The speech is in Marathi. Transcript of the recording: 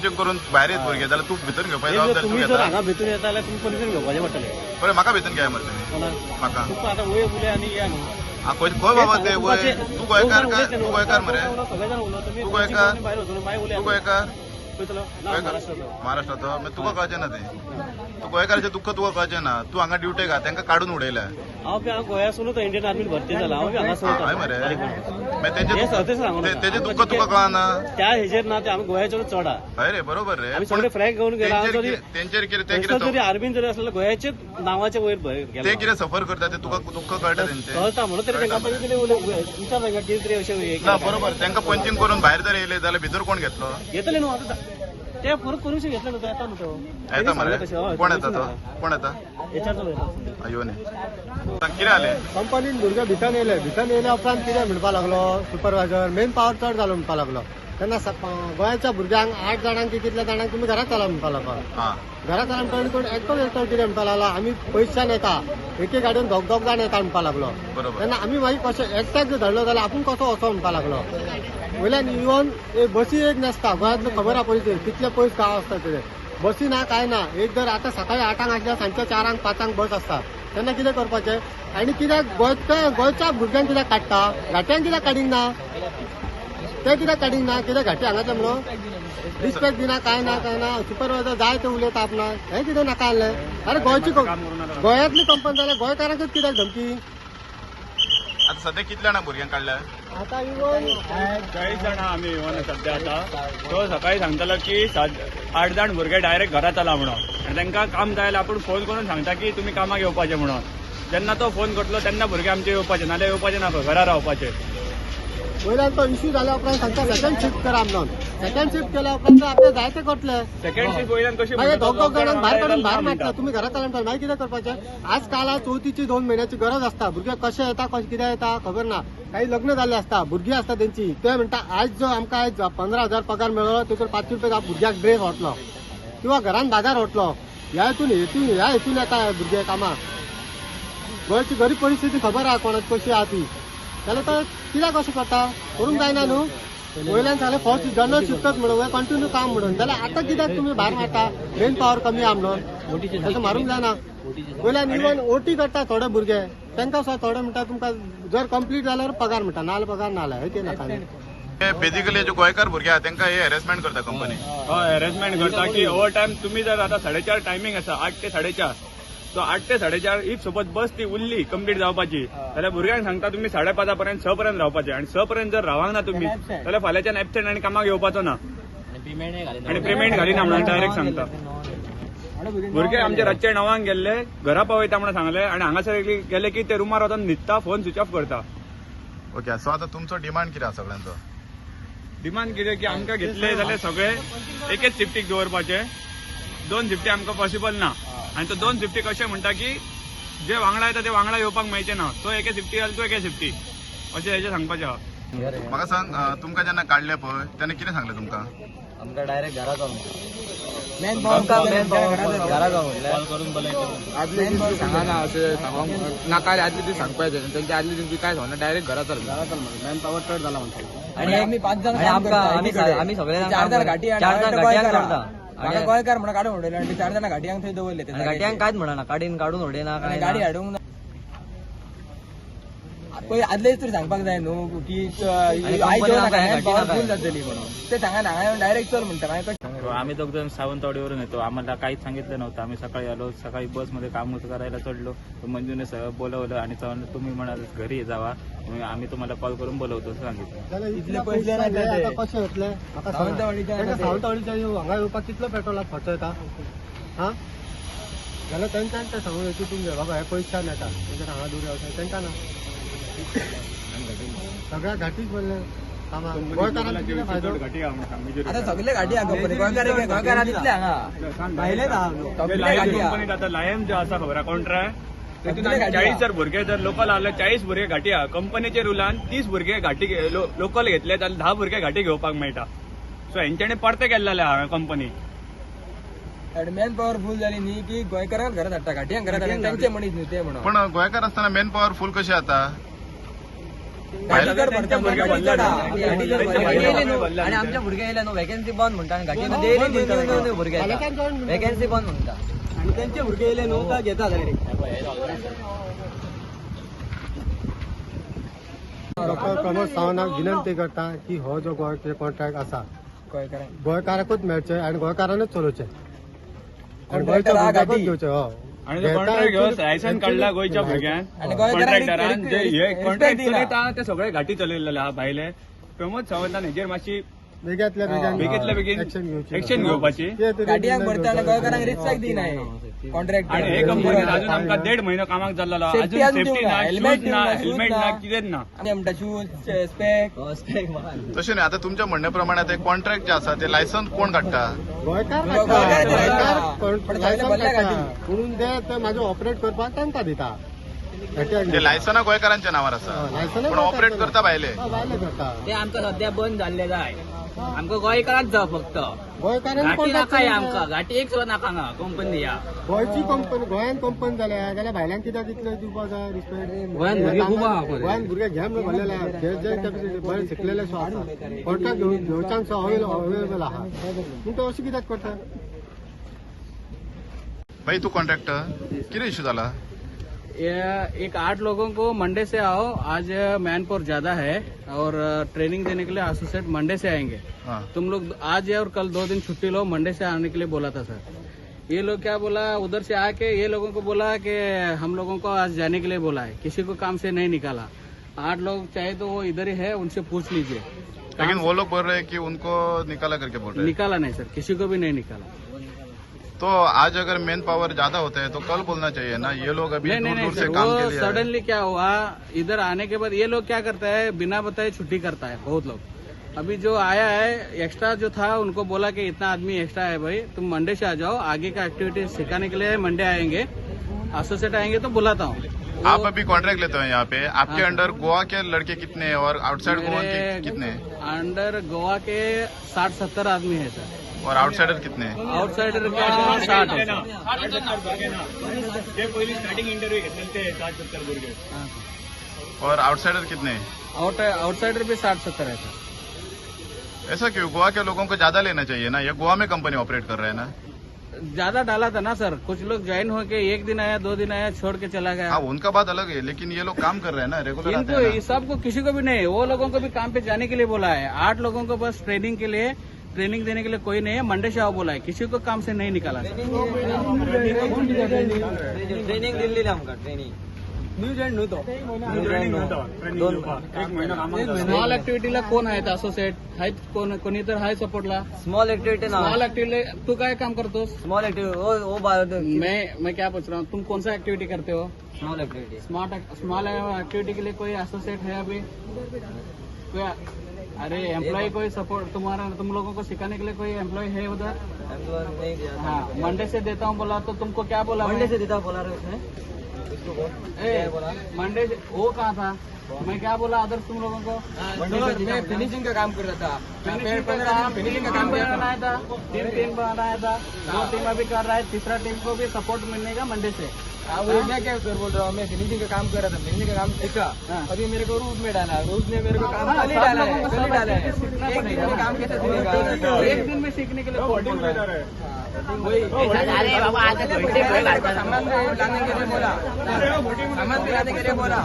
पंचिंग करून भायर येत भुरगे जाल्यार तूं भितर घेवपाची जबाबदारी तुम्ही जर हांगा भितून येता जाल्यार तुम्ही पोलिसांक घेवपाचें पडटलें. बरें म्हाका भितर घ्या मरे म्हाका तुका आतां वयर उलय आनी या न्हू. खंय बाबा ते वय तूं गोंयकार काय तूं गोंयकार मरे सगळे जाण उलय तूं गोंयकार भायर वचून मागीर उलय तूं गोंयकार महाराष्ट्राचो. महाराष्ट्राचो मागीर तुका कळचें ना तें तूं गोंयकाराचें दुख्ख तुका कळचें ना तूं हांगा ड्युटेक घा तांकां काडून उडयल्या हांव गोंयासूनच इंडियन आर्मीत भरती जाला हांव हांगा हय मरे मागीर तेजें दुख्ख तुका कळना त्या हेजेर ना ते आमी गोंयाचेरूच चड हय रे बरोबर रे आमी सगळे फ्लॅग घेवन गेला तेंचेर कितें जरी आर्मीन जरी असलें गोंयाचेच नांवाचे वयर ते कितें सफर करता ते तुका दुख्ख कळटा तेंचें कळटा म्हणून तरी तांकां पयलीं कितें विचार तांकां कितें तरी अशें ना बरोबर तांकां पंचिंग करून भायर जर येयले जाल्यार भितर कोण घेतलो घेतले न्हू आतां ते परत परमिशन घेतले न्हू तो येता न्हू तो येता मरे कोण येता तो कोण येता एचआरचो येता. अयो न्ही कितें जालें कंपनीन भुरगे भितर येयल्या उपरांत कितें म्हणपा लागलो सुपरवायझर मेन पावर चड जालो म्हणपा लागलो तेन्ना गोंयच्या भुरग्यांक 8 जाणांक कितल्या जाणांक तुमी घरा चला म्हणपा लागलो. घरा चला म्हणटा कोण एकटो कितें म्हणपा लागलो आमी पयशान येता एके गाडयेन दोग जाण येता म्हणपा लागलो. तेन्ना आमी मागीर कशें एकट्याक जर धरलो जाल्यार आपूण कसो वचो म्हणपा लागलो. वयल्यान इवन बसी एक नासता गोंयांतलो खबर आहा पयलीं कितले पयस गांव आसता ते बसी ना काय ना एक जर आतां सकाळी 8 आसल्यार सांजच्या 4 5 बस आसता तेन्ना कितें करपाचें आनी कित्याक गोंयच्या भुरग्यांक कित्याक काडटा घाट्यांक कित्याक काडींक ना ते कित्याक काडींक ना कित्याक घाटी हांगाचे म्हणून रिस्पेक्ट दिना काय ना सुपरवायझर जाय ते उलयता आपणाक हें कितें नाका आहलें. अरे गोंयांतली कंपनी जाल्यार गोंयकारांकूच कित्याक धमकी. आतां सध्या कितल्या जाणां भुरग्यांक काडल्या आतां इवन 40 जाणां आमी इवन सध्या आतां तो सकाळी सांगतालो की 8 जाण भुरगे डायरेक्ट घरा चला म्हणून आनी तांकां काम जाय जाल्यार आपूण फोन करून सांगता की तुमी कामाक येवपाचें म्हणून. जेन्ना तो फोन करतलो तेन्ना भुरगे आमचे येवपाचे नाल्यार येवपाचे ना घरा रावपाचे. वयल्यान तो इश्यू जाल्या उपरांत सांगता सेकंड शिफ्ट करा म्हणून सेकंड शिफ्ट केल्या उपरांत आपले जाय ते करतले. सेकंड शिफ्ट वयल्यान कशी मागीर दोग जाणांक भायर काडून भायर मारता तुमी घरा चला म्हणटा मागीर कितें करपाचें. आज काल चवथीची 2 म्हयन्याची गरज आसता भुरगे कशे येता कशें कितें येता खबर ना. काही लग्न जाल्ले आसता भुरगीं आसता तेंची ते म्हणटा आज जो आमकां आज 15,000 पगार मेळ्ळो तेतून 500 रुपया भुरग्याक ड्रेस व्हरतलो किंवा घरान बाजार व्हरतलो ह्या हेतून येता भुरगे कामाक. गोंयची गरीब परिस्थिती खबर आहा कोणाची कशी आहा ती जाल्यार तो कित्याक अशें करता करूंक जायना न्हू. वयल्यान सांगलें फर्स्ट जनरल शिफ्टच म्हणून कंटिन्यू काम म्हणून जाल्यार आतां कित्याक तुमी भायर मारता मेन पावर कमी आहा म्हणून तसं मारूंक जायना. वयल्यान इवन ओटी करता थोडे भुरगे तांकां सुद्दां थोडे म्हणटा तुमकां जर कंप्लीट जाल्यार पगार म्हणटा नाल्यार पगार नाल्यार हे कितें नाका. बेसिकली जे गोंयकार भुरगे आहा तांकां हे हॅरेसमेंट करता कंपनी. हय हॅरेसमेंट करता की ओवर टायम तुमी जर आतां 4:30 टायमींग आसा 8 ते 4:30 सो 8 ते 4:30 इफ सपोज बस ती उरली कंप्लीट जावपाची जाल्यार भुरग्यांक सांगता तुमी 5:30 पर्यंत 6 पर्यंत रावपाचे आनी 6 पर्यंत जर रावंक ना तुमी जाल्यार फाल्यांच्यान एबसेंट आनी कामाक येवपाचो ना आनी पेमेंट घालिना म्हणून डायरेक्ट सांगता. भुरगे आमचे रातचे 9 गेल्ले घरा पावयता म्हणून सांगले आनी हांगासर गेले की ते रुमार वचून न्हिदता फोन स्विच ऑफ करता. ओके सो आतां तुमचो डिमांड कितें आहा सगळ्यांचो. डिमांड कितें की आमकां घेतले जाल्यार सगळे एकच शिफ्टीक दवरपाचे 2 शिफ्टी आमकां पॉसिबल ना आनी तो 2 शिफ्टी कशें म्हणटा की जे वांगडा येता ते वांगडा येवपाक मेळचे ना तो एके शिफ्टी जाल्यार तूं एके शिफ्टी अशें हेजें सांगपाचें आहा. म्हाका सांग तुमकां जेन्ना काडले पळय तेन्ना कितें सांगलें तुमकां. आमकां डायरेक्ट घरा जावन मेन पावर घरा जावन आदले दीस सांगाना अशें सांगूंक नाका आदले दीस सांगपाचें तेंचे आदले दीस काय सांगना डायरेक्ट घरा चल मेन पावर चड जाला म्हणटा आणि आमी 5 जाण आमी सगळे 4 जाण घाटी 4 जाण घाट्यांक करता आणि गोंयकार म्हणून काडून उडयले आनी 4 जाणां घाटयांक थंय दवरले घाट्यांक कांयच म्हणना काडून उडयना काय गाडी हाडूंक ना. पळय आदले दीस तरी सांगपाक जाय न्हू की फूल जातली म्हणून ते सांगाना हांगा डायरेक्ट चल म्हणटा मागीर कशें. आम्ही 2 जण सावंतवाडीवरून येतो आम्हाला काहीच सांगितलं नव्हतं. आम्ही सकाळी आलो सकाळी बसमध्ये काम करायला चढलो मंजूने सगळं बोलवलं आणि तुम्ही म्हणाल घरी जावा आम्ही तुम्हाला कॉल करून बोलवतो असं सांगितलं. इतले पयशे नाही कशें येतले सावंतवाडीच्या हांगा येवपाक कितलो पेट्रोलाक खर्च येता हा जाल्यार तेंच्यान ते सांगून येता तुमगे बाबा हे पयशान येता तेंच्या हांगा दूर येवता तेंकां ना सगळ्या घाटीच बोलले आता सगळे गाडी गोंयकार दिसले हांगा भायले कंपनीत आता लायम जे आसा खबर कॉन्ट्रॅक्ट 40 जर भुरगे जर लोकल आले 40 भुरगे घाटी आहा कंपनीच्या रुलान 30 भुरगे घाटी लोकल घेतले जाल्यार 10 भुरगे घाटी घेवपाक मेळटा. सो हेंच्यानी परते केल्ले हांगा कंपनी मेन पॉवर फूल जाली न्ही की गोंयकारांक घरात हाडटा घाटयांक घरात हाडटा तेंचे मनीस न्ही ते म्हणून. पण गोंयकार आसतना मेन पॉवर फूल कशी जाता गाडीकर भरता भुरग्या गाडी भरला चढा. ना. गाडीकर आणि भरता. येयले न्हू. आणि आमच्या भुरग्या येयले न्हू वॅकन्सी बंद म्हणटा आणि घाटी डेली न्यू भुरगे वॅकन्सी बंद म्हणटा. आणि त्यांचे भुरगे येले न्हू का घेता डायरेक्ट. डॉक्टर प्रमोद सावंताक विनंती करता की हो जो गोंयचे कॉन्ट्रॅक्ट आसा गोंयकारांक. गोंयकाराकूच मेळचे आणि गोंयकारानच चलोवचे आणि कॉन्ट्रॅक्टर गोंयच्या हा भुरग्याकूच गाडी. घेवचे. हो आणि जो कॉन्ट्रॅक्ट घेऊन लायसन काढला गोयच्या भुरग्यान आणि गोंयकारांक कॉन्ट्रॅक्टरान जे हे respect कॉन्ट्रॅक्ट दिला. चलयता ते सगळे घाटी चलयलेले हा भायले. प्रमोद सावंतान हेजेर मातशी बेग्यातल्या बेगीतल्या बेगीन एक्शन घेवपाची. गाडयांक भरता आणि गोंयकारांक रिस्पेक्ट दिनाय कॉन्ट्रॅक्ट. आणि हे कंपनीत अजून आमकां 1.5 महिनो कामाक जाल्लो अजून Safety अजून सेफ्टी दिवना. ना Helmet शूज ना दिवना, हेल्मेट shoes ना ना. कितेंच ना. आणि आमचा शूज स्पेक तशें न्ही आता तुमच्या म्हणण्याप्रमाणे आता कॉन्ट्रॅक्ट जे आसा ते लायसन कोण काडटा? गोंयकार गोंयकार गोंयकार सगळे भरल्या गाडी. म्हणून ते माझे ऑपरेट करपाक तांकां दिता. ते लायसना गोंयकारांच्या नावार आसा लायसन पण ऑपरेट करता भायले. भायले करता. ते आमकां सध्या बंद जाल्ले जाय. आमकां गोंयकारांच जाय फक्त. गोंयकारांनी घाटी नाका कॉन्ट्रॅक्ट आमकां. घाटी एक सुद्दां नाका हांगा कंपनी या. गोंयची कंपनी गोंयान कंपनी जाल्यार भायल्यान कित्याक इतले दिवपाक जाय रिस्पेक्ट? गोंयान भुरगे खूब आहा पळय. गोंयान भुरगे घेवन भरलेले आहा. जे बरे शिकलेले सो आसा कॉन्ट्रॅक्ट घेवच्यांक सो अवेलेबल आहा. पूण तो अशें कित्याक करता? भाई तू कॉन्ट्रॅक्टर कितें इश्यू जाला? एक 8 लोगों को मंडे से आओ. आज मैन पावर ज्यादा है और ट्रेनिंग देने के लिए एसोसिएट मंडे से आएंगे. हाँ. तुम लोग आज और कल 2 दिन छुट्टी लो. मंडे से आने के लिए बोला था सर. ये लोग क्या बोला उधर से आके ये लोगों को बोला कि हम लोगों को आज जाने के लिए बोला है. किसी को काम से नहीं निकाला. 8 लोग चाहे तो वो इधर ही है, उनसे पूछ लीजिए. लेकिन वो लोग बोल रहे हैं कि उनको निकाला करके बोल रहे हैं. निकाला नहीं सर, किसी को भी नहीं निकाला. तो आज अगर मेन पावर ज्यादा होता है तो कल बोलना चाहिए ना. ये लोग अभी नहीं दूर नहीं दूर से सर, काम वो के लिए आए. सडनली क्या हुआ इधर आने के बाद ये लोग क्या करता है बिना बताए छुट्टी करता है बहुत लोग. अभी जो आया है एक्स्ट्रा जो था उनको बोला कि इतना आदमी एक्स्ट्रा है भाई, तुम मंडे से आ जाओ. आगे का एक्टिविटी सिखाने के लिए मंडे आएंगे. एसोसिएट आएंगे तो बुलाता हूँ. आप अभी कॉन्ट्रैक्ट लेते हो यहाँ पे. आपके अंडर गोवा के लड़के कितने हैं और आउटसाइड गोवा के कितने हैं? अंडर गोवा के 60-70 आदमी है सर. और आउटसाइडर कितने हैं? आउटसाइडर क्या 60 है. जे पहिली स्टार्टिंग इंटरव्ह्यू घेतलेले ते 60-70 भुरगे. और आउटसाइडर कितने हैं? आउटसाइडर भी 60-70 है सर. ऐसा क्यों? गोवा के लोगों को ज्यादा लेना चाहिए ना. ये गोवा में कंपनी ऑपरेट कर रहे हैं ना. ज्यादा डाला था ना सर. कुछ लोग ज्वाइन होके 1 दिन आया 2 दिन आया छोड़ के चला गया. हाँ, उनका बात अलग है लेकिन ये लोग काम कर रहे हैं ना, रेगुलर आते इनको हैं ना. सबको किसी को भी नहीं, वो लोगों को भी काम पे जाने के लिए बोला है. 8 लोगों को बस ट्रेनिंग के लिए ट्रेनिंग देने के लिए कोई नहीं है. मंडे से आओ बोला है. किसी को काम से नहीं निकाला. ट्रेनिंग दिल्ली आमकां ट्रेनिंग न्यू जॉईन नव्हतो. ट्रेनिंग नव्हतं. ट्रेनिंग घेवपाक. 1 महिना कामाक जाल्लो. स्मॉल ऍक्टिव्हिटीला कोण आहेत असोसिएट आहेत? कोणी तर आहे सपोर्टला. स्मॉल ऍक्टिव्हिटी ना स्मॉल ऍक्टिव्हिटी तू काय काम करतोस? स्मॉल ऍक्टिव्हिटी वो मैं क्या पूछ रहा हूँ, तुम कौन सा एक्टिविटी करते हो? स्मॉल ऍक्टिव्हिटी स्मॉल एक्टिविटी के लिए कोई एसोसिएट है अभी? अरे एम्प्लॉय कोई सपोर्ट तुम लोगों को सिखाने के लिए कोई एम्प्लॉय है उधर? हाँ, मंडे से देता हूँ बोला तो तुमको क्या बोला? मंडे से देता बोला रहे उसने. मंडे से वो कहाँ था? मैं क्या बोला अदर तुम लोगों को? मैं फिनिशिंग का काम कर रहा था. फिनिशिंग का काम बनाया था. टीम बनाया था. 2 टीम अभी कर रहा है. तीसरा टीम को भी सपोर्ट मिलने का मंडे से. वो मैं क्या सर बोल रहा हूँ, मैं फिनिशिंग का काम कर रहा था. फिनिशिंग का काम सीखा. अभी मेरे को रूट में डाला. रूट ने मेरे को काम कल ही डाला है. एक दिन में काम कैसे सीखेगा? 1 दिन में सीखने के लिए कौन बोल रहा है? वही सामान लाने के लिए बोला. सामान लाने के लिए बोला.